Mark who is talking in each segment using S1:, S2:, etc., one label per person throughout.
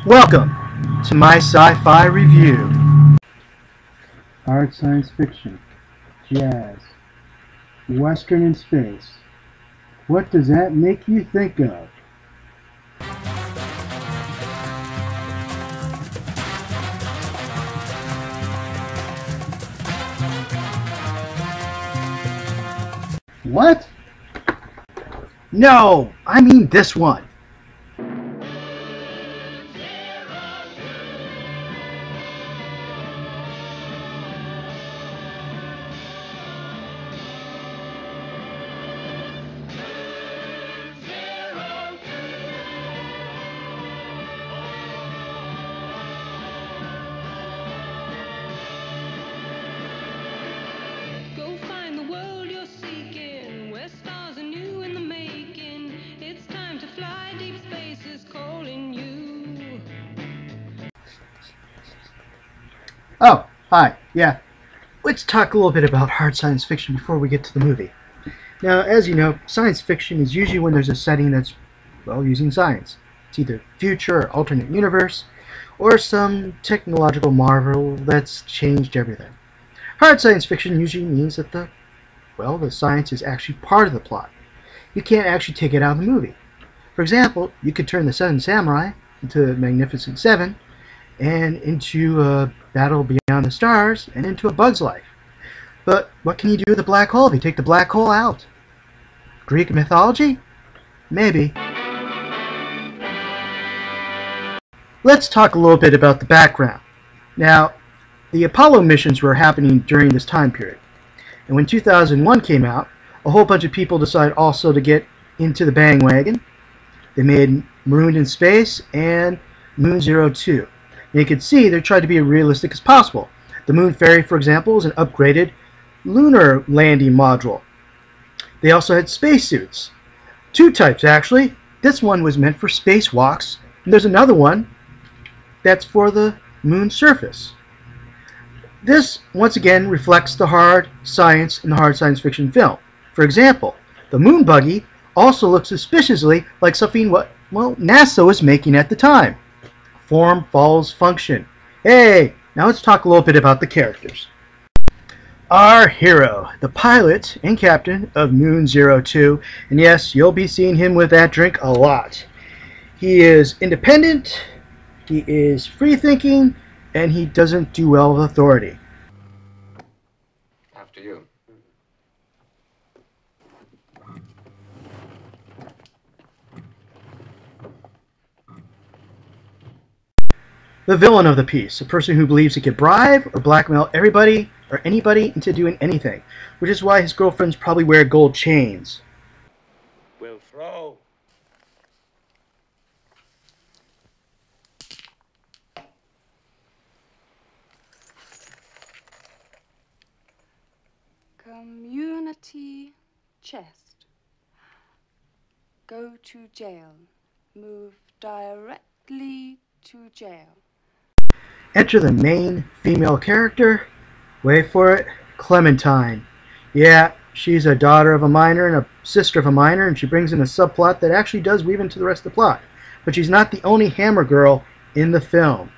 S1: Welcome to my sci-fi review.
S2: Hard science fiction, jazz, western in space. What does that make you think of? What?
S1: No, I mean this one. Oh, hi, yeah. Let's talk a little bit about hard science fiction before we get to the movie. Now, as you know, science fiction is usually when there's a setting that's, well, using science. It's either future or alternate universe, or some technological marvel that's changed everything. Hard science fiction usually means that the science is actually part of the plot. You can't actually take it out of the movie. For example, you could turn the Seven Samurai into Magnificent Seven, and into Battle Beyond the Stars, and into A Bug's Life. But what can you do with a black hole if you take the black hole out? Greek mythology? Maybe. Let's talk a little bit about the background. Now, the Apollo missions were happening during this time period. And when 2001 came out, a whole bunch of people decided also to get into the bandwagon. They made Marooned in Space and Moon 02. And you can see they tried to be as realistic as possible. The Moon Ferry, for example, is an upgraded lunar landing module. They also had spacesuits. Two types, actually. This one was meant for spacewalks, and there's another one that's for the moon surface. This, once again, reflects the hard science in the hard science fiction film. For example, the moon buggy also looks suspiciously like something NASA was making at the time. Form follows function. Hey, now let's talk a little bit about the characters. Our hero, the pilot and captain of Moon 02, and yes, you'll be seeing him with that drink a lot. He is independent, he is free-thinking, and he doesn't do well with authority.
S3: After you.
S1: The villain of the piece, a person who believes he can bribe or blackmail everybody or anybody into doing anything, which is why his girlfriends probably wear gold chains.
S3: We'll throw.
S4: Community chest. Go to jail. Move directly to jail.
S1: Enter the main female character. Wait for it. Clementine. Yeah, she's a daughter of a miner and a sister of a miner, and she brings in a subplot that actually does weave into the rest of the plot. But she's not the only hammer girl in the film.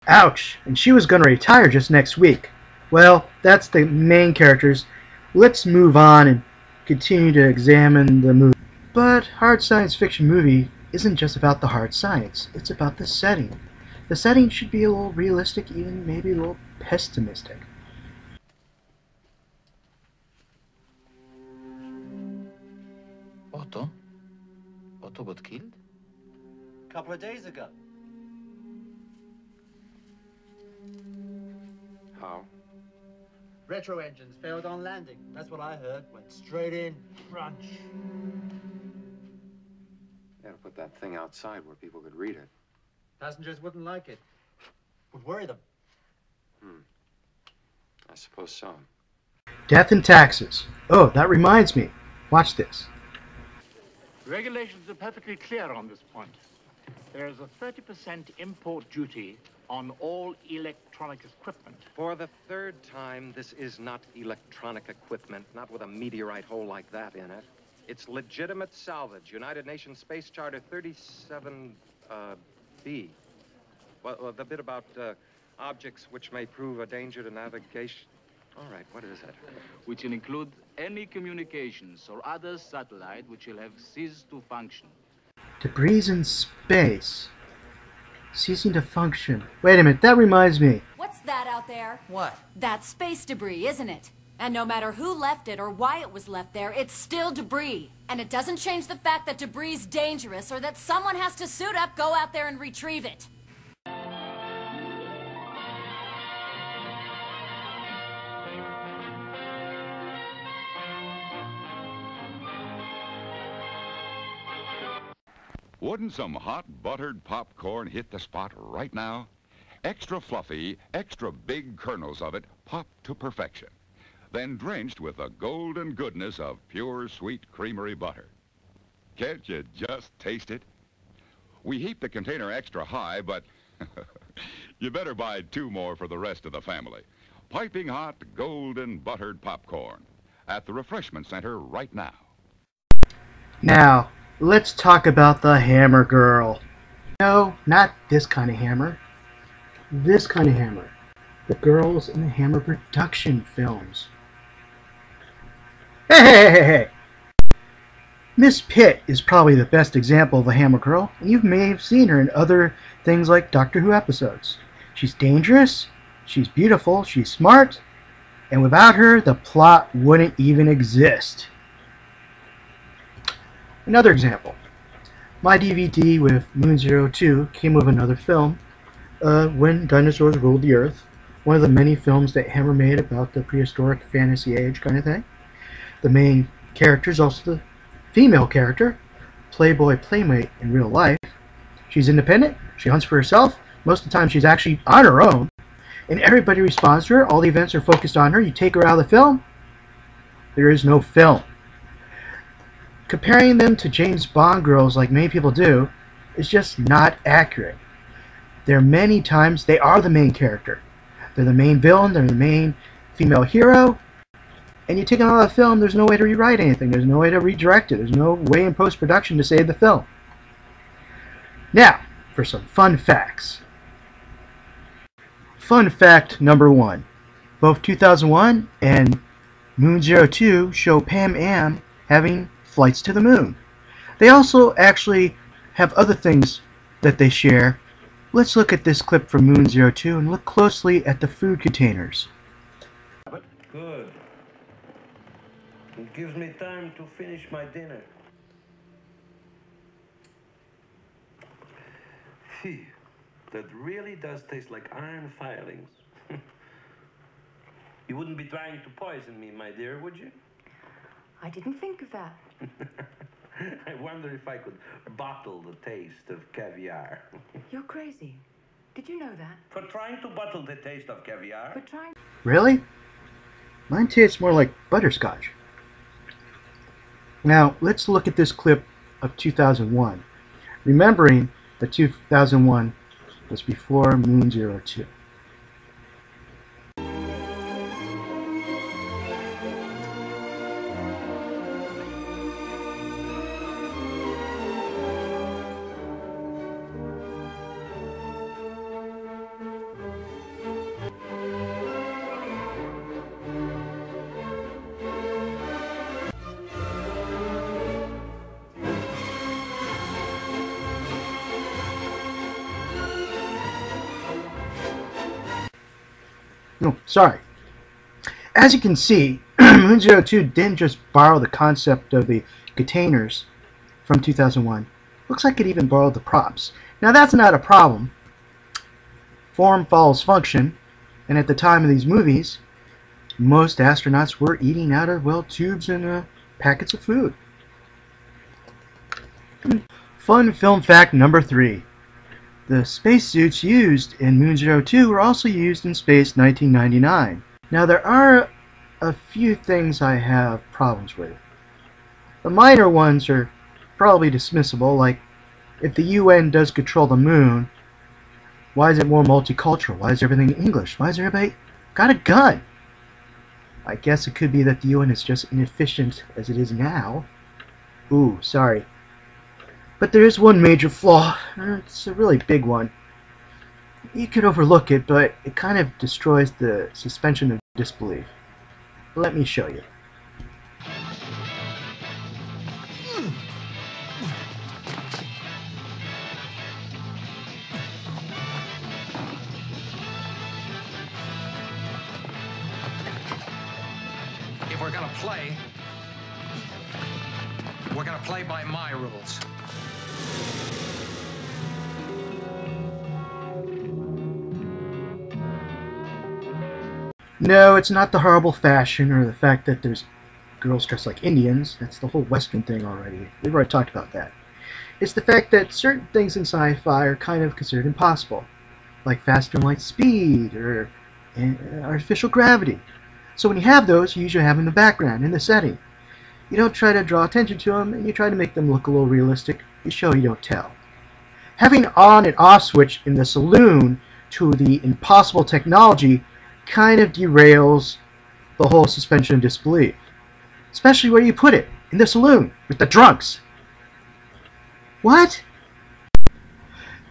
S1: Ouch! And she was going to retire just next week. Well, that's the main characters. Let's move on and continue to examine the movie. But hard science fiction movie isn't just about the hard science. It's about the setting. The setting should be a little realistic, even maybe a little pessimistic.
S3: Otto? Otto got killed?
S5: A couple of days ago.
S3: How?
S5: Retro engines failed on landing. That's what I heard. Went straight in. Crunch.
S3: They had to put that thing outside where people could read it.
S5: Passengers wouldn't like it. Would worry them.
S3: I suppose so.
S1: Death and taxes. Oh, that reminds me. Watch this.
S6: Regulations are perfectly clear on this point. There is a 30% import duty on all electronic equipment.
S7: For the third time, this is not electronic equipment, not with a meteorite hole like that in it. It's legitimate salvage. United Nations Space Charter 37B. Well, the bit about objects which may prove a danger to navigation. All right, what is it?
S8: Which will include any communications or other satellite which will have ceased to function.
S1: Debris in space. Ceasing to function. Wait a minute, that reminds me.
S9: What's that out there?
S5: What?
S9: That's space debris, isn't it? And no matter who left it or why it was left there, it's still debris. And it doesn't change the fact that debris's dangerous or that someone has to suit up, go out there and retrieve it.
S10: Wouldn't some hot buttered popcorn hit the spot right now? Extra fluffy, extra big kernels of it popped to perfection, then drenched with the golden goodness of pure sweet creamery butter. Can't you just taste it? We heat the container extra high, but you better buy 2 more for the rest of the family. Piping hot, golden buttered popcorn at the refreshment center right now.
S1: Now, let's talk about the Hammer Girl. No, not this kind of hammer. This kind of hammer. The girls in the Hammer production films. Hey! Miss Pitt is probably the best example of a Hammer Girl, and you may have seen her in other things like Doctor Who episodes. She's dangerous, she's beautiful, she's smart, and without her, the plot wouldn't even exist. Another example. My DVD with Moon 02 came with another film, When Dinosaurs Ruled the Earth, one of the many films that Hammer made about the prehistoric fantasy age kind of thing. The main character is also the female character, Playboy playmate in real life. She's independent, she hunts for herself, most of the time she's actually on her own, and everybody responds to her, all the events are focused on her. You take her out of the film, there is no film. Comparing them to James Bond girls like many people do is just not accurate. There are many times they are the main character. They're the main villain, they're the main female hero, and you take them out of the film, there's no way to rewrite anything, there's no way to redirect it, there's no way in post-production to save the film. Now, for some fun facts. Fun fact number 1. Both 2001 and Moon 02 show Pam Am having flights to the moon. They also actually have other things that they share. Let's look at this clip from Moon 02 and look closely at the food containers.
S11: Good. It gives me time to finish my dinner. Phew, that really does taste like iron filings. You wouldn't be trying to poison me, my dear, would you?
S4: I didn't think of that.
S11: I wonder if I could bottle the taste of caviar.
S4: You're crazy. Did you know that?
S11: For trying to bottle the taste of caviar?
S4: For trying...
S1: Really? Mine tastes more like butterscotch. Now, let's look at this clip of 2001. Remembering that 2001 was before Moon 02. No, sorry. As you can see, Moon 02 didn't just borrow the concept of the containers from 2001. Looks like it even borrowed the props. Now that's not a problem. Form follows function, and at the time of these movies, most astronauts were eating out of, well, tubes and packets of food. Fun film fact number 3. The spacesuits used in Moon 02 were also used in Space 1999. Now there are a few things I have problems with. The minor ones are probably dismissible, like if the UN does control the moon, why is it more multicultural? Why is everything in English? Why is everybody got a gun? I guess it could be that the UN is just inefficient as it is now. Ooh, sorry. But there is one major flaw. It's a really big one. You could overlook it, but it kind of destroys the suspension of disbelief. Let me show you.
S12: If we're gonna play, we're gonna play by my rules.
S1: No, it's not the horrible fashion or the fact that there's girls dressed like Indians. That's the whole Western thing already. We've already talked about that. It's the fact that certain things in sci-fi are kind of considered impossible, like faster than light speed or artificial gravity. So when you have those, you usually have them in the background, in the setting. You don't try to draw attention to them, and you try to make them look a little realistic. You show, you don't tell. Having on and off switch in the saloon to the impossible technology kind of derails the whole suspension of disbelief. Especially where you put it, in the saloon, with the drunks. What?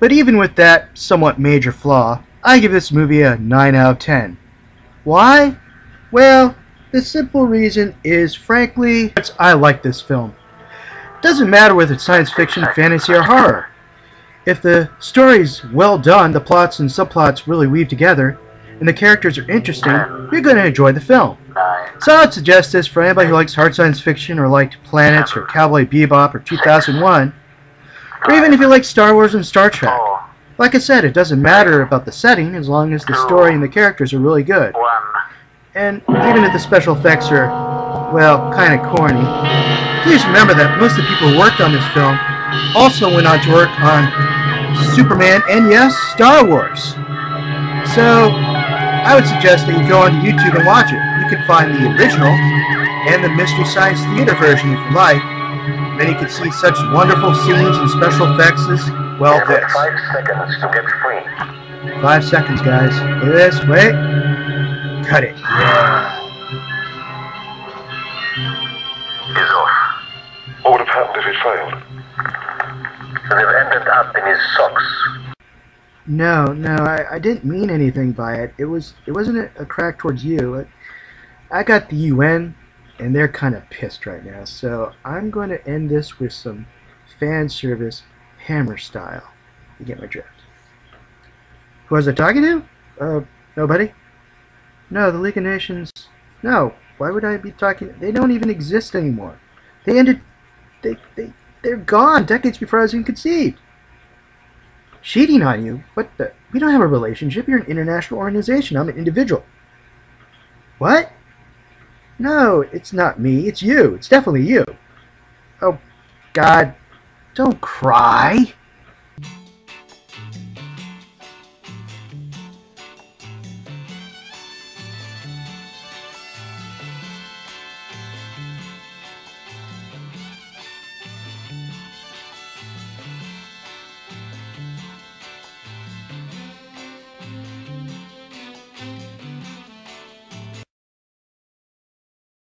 S1: But even with that somewhat major flaw, I give this movie a 9 out of 10. Why? Well, the simple reason is, frankly, I like this film. It doesn't matter whether it's science fiction, fantasy, or horror. If the story's well done, the plots and subplots really weave together, and the characters are interesting, you're going to enjoy the film. So I'd suggest this for anybody who likes hard science fiction or liked Planets or Cowboy Bebop or 2001, or even if you like Star Wars and Star Trek. Like I said, it doesn't matter about the setting as long as the story and the characters are really good. And even if the special effects are, well, kind of corny, please remember that most of the people who worked on this film also went on to work on Superman and, yes, Star Wars. So I would suggest that you go onto YouTube and watch it. You can find the original and the Mystery Science Theater version if you like. Then you can see such wonderful scenes and special effects as, well, this.
S13: 5 seconds to get free.
S1: 5 seconds, guys. Look at this. Wait. Cut it. Yeah.
S13: He's off.
S14: What would have happened if it failed?
S13: They've ended up in his socks.
S1: No, I didn't mean anything by it. It wasn't a crack towards you. I got the UN, and they're kind of pissed right now. So I'm going to end this with some fan service, Hammer style. You get my drift. Who was I talking to? Nobody? No, the League of Nations. No, why would I be talking? They don't even exist anymore. They ended. They're gone decades before I was even conceived. Cheating on you? What the? We don't have a relationship. You're an international organization. I'm an individual. What? No, it's not me. It's you. It's definitely you. Oh, God. Don't cry.